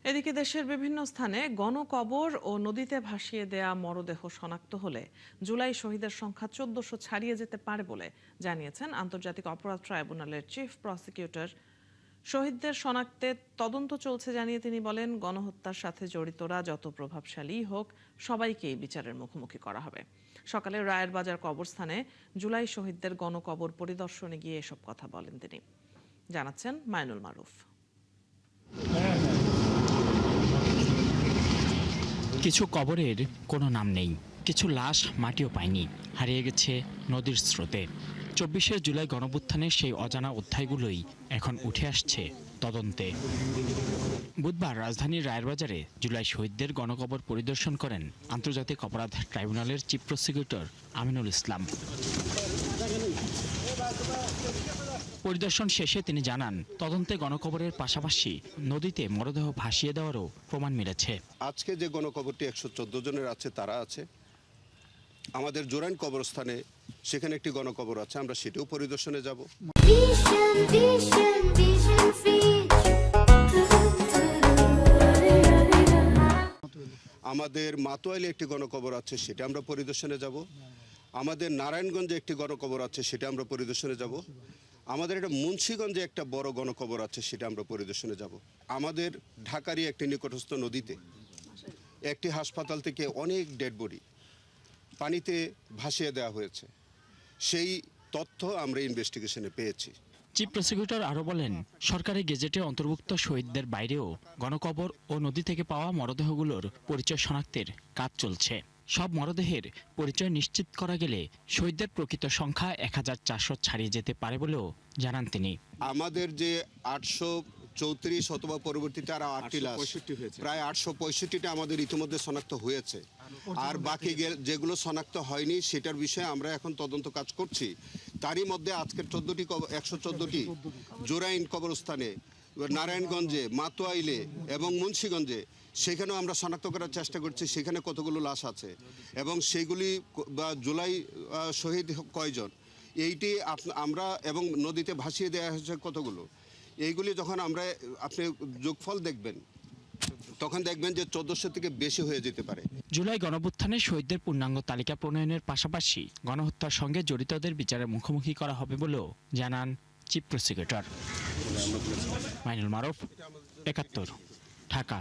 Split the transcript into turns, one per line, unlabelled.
এদিকে দেশের বিভিন্ন স্থানে গণকবর ও নদীতে ভাসিয়ে দেয়া মরদেহ শনাক্ত হলে জুলাই শহীদের সংখ্যা ১৪০০ ছাড়িয়ে যেতে পারে বলে জানিয়েছেন আন্তর্জাতিক অপরাধ ট্রাইব্যুনালের চিফ প্রসিকিউটর। শহীদদের শনাক্তে তদন্ত চলছে জানিয়ে তিনি বলেন, গণহত্যার সাথে জড়িতরা যত প্রভাবশালীই হোক, সবাইকেই বিচারের মুখোমুখি করা হবে। সকালে রায়ের বাজার কবরস্থানে জুলাই শহীদদের গণকবর পরিদর্শনে গিয়ে এসব কথা বলেন তিনি। জানাচ্ছেন মাইনুল মারুফ।
কিছু কবরের কোনো নাম নেই, কিছু লাশ মাটিও পায়নি, হারিয়ে গেছে নদীর স্রোতে। ২৪শে জুলাই গণঅভ্যুত্থানের সেই অজানা অধ্যায়গুলোই এখন উঠে আসছে তদন্তে। বুধবার রাজধানীর রায়েরবাজারে জুলাই শহীদদের গণকবর পরিদর্শন করেন আন্তর্জাতিক অপরাধ ট্রাইব্যুনালের চিফ প্রসিকিউটর আমিনুল ইসলাম। পরিদর্শন শেষে তিনি জানান, তদন্তে গণকবরের পাশাপাশি নদীতে মরদেহ ভাসিয়ে দেওয়ারও প্রমাণ মিলেছে।
আজকে যে গণকবরটি ১১৪ জনের আছে, তারা আছে আমাদের জোরাইন কবরস্থানে, সেখানে একটি গণকবর আছে, আমরা সেটাও পরিদর্শনে যাব। আমাদের মাতোয়াইলে একটি গণকবর আছে, সেটা আমরা পরিদর্শনে যাব। আমাদের নারায়ণগঞ্জে একটি গণকবর আছে, সেটা আমরা পরিদর্শনে যাব। আমাদের একটা মুন্সিগঞ্জে একটা বড় গণকবর আছে, সেটা আমরা পরিদর্শনে যাব। আমাদের ঢাকারই একটি নিকটস্থ নদীতে একটি হাসপাতাল থেকে অনেক ডেড বডি পানিতে ভাসিয়ে দেওয়া হয়েছে, সেই তথ্য আমরা ইনভেস্টিগেশনে পেয়েছি।
চিফ প্রসিকিউটর আরও বলেন, সরকারি গেজেটে অন্তর্ভুক্ত শহীদদের বাইরেও গণকবর ও নদী থেকে পাওয়া মরদেহগুলোর পরিচয় শনাক্তের কাজ চলছে। সব মরদেহের পরিচয় নিশ্চিত করা গেলে শহীদদের প্রকৃত সংখ্যা ১৪০০ ছাড়িয়ে যেতে পারে বলেও জানান তিনি।
আমাদের যে ৮৩৪ অথবা পরবর্তীতে আরও ৮টি লাশ, প্রায় ৮৬৫টা আমাদের ইতিমধ্যে শনাক্ত হয়েছে। আর বাকি যেগুলো শনাক্ত হয়নি, সেটার বিষয়ে আমরা এখন তদন্ত কাজ করছি। তারই মধ্যে আজকের ১১৪টি জোরাইন কবরস্থানে, নারায়ণগঞ্জে, মাতোয়াইলে এবং মুন্সিগঞ্জে, সেখানেও আমরা শনাক্ত করার চেষ্টা করছি সেখানে কতগুলো লাশ আছে এবং সেইগুলি বা জুলাই শহীদ কয়জন, এইটি আমরা এবং নদীতে ভাসিয়ে দেওয়া হয়েছে কতগুলো, এইগুলি যখন আমরা আপনি যোগফল দেখবেন, তখন দেখবেন যে ১৪০০ থেকে বেশি হয়ে যেতে পারে।
জুলাই গণঅভ্যুত্থানে শহীদদের পূর্ণাঙ্গ তালিকা প্রণয়নের পাশাপাশি গণহত্যার সঙ্গে জড়িতদের বিচারের মুখোমুখি করা হবে বলেও জানান চিফ প্রসিকিউটর। মাইনুল মারুফ, ৭১, ঢাকা।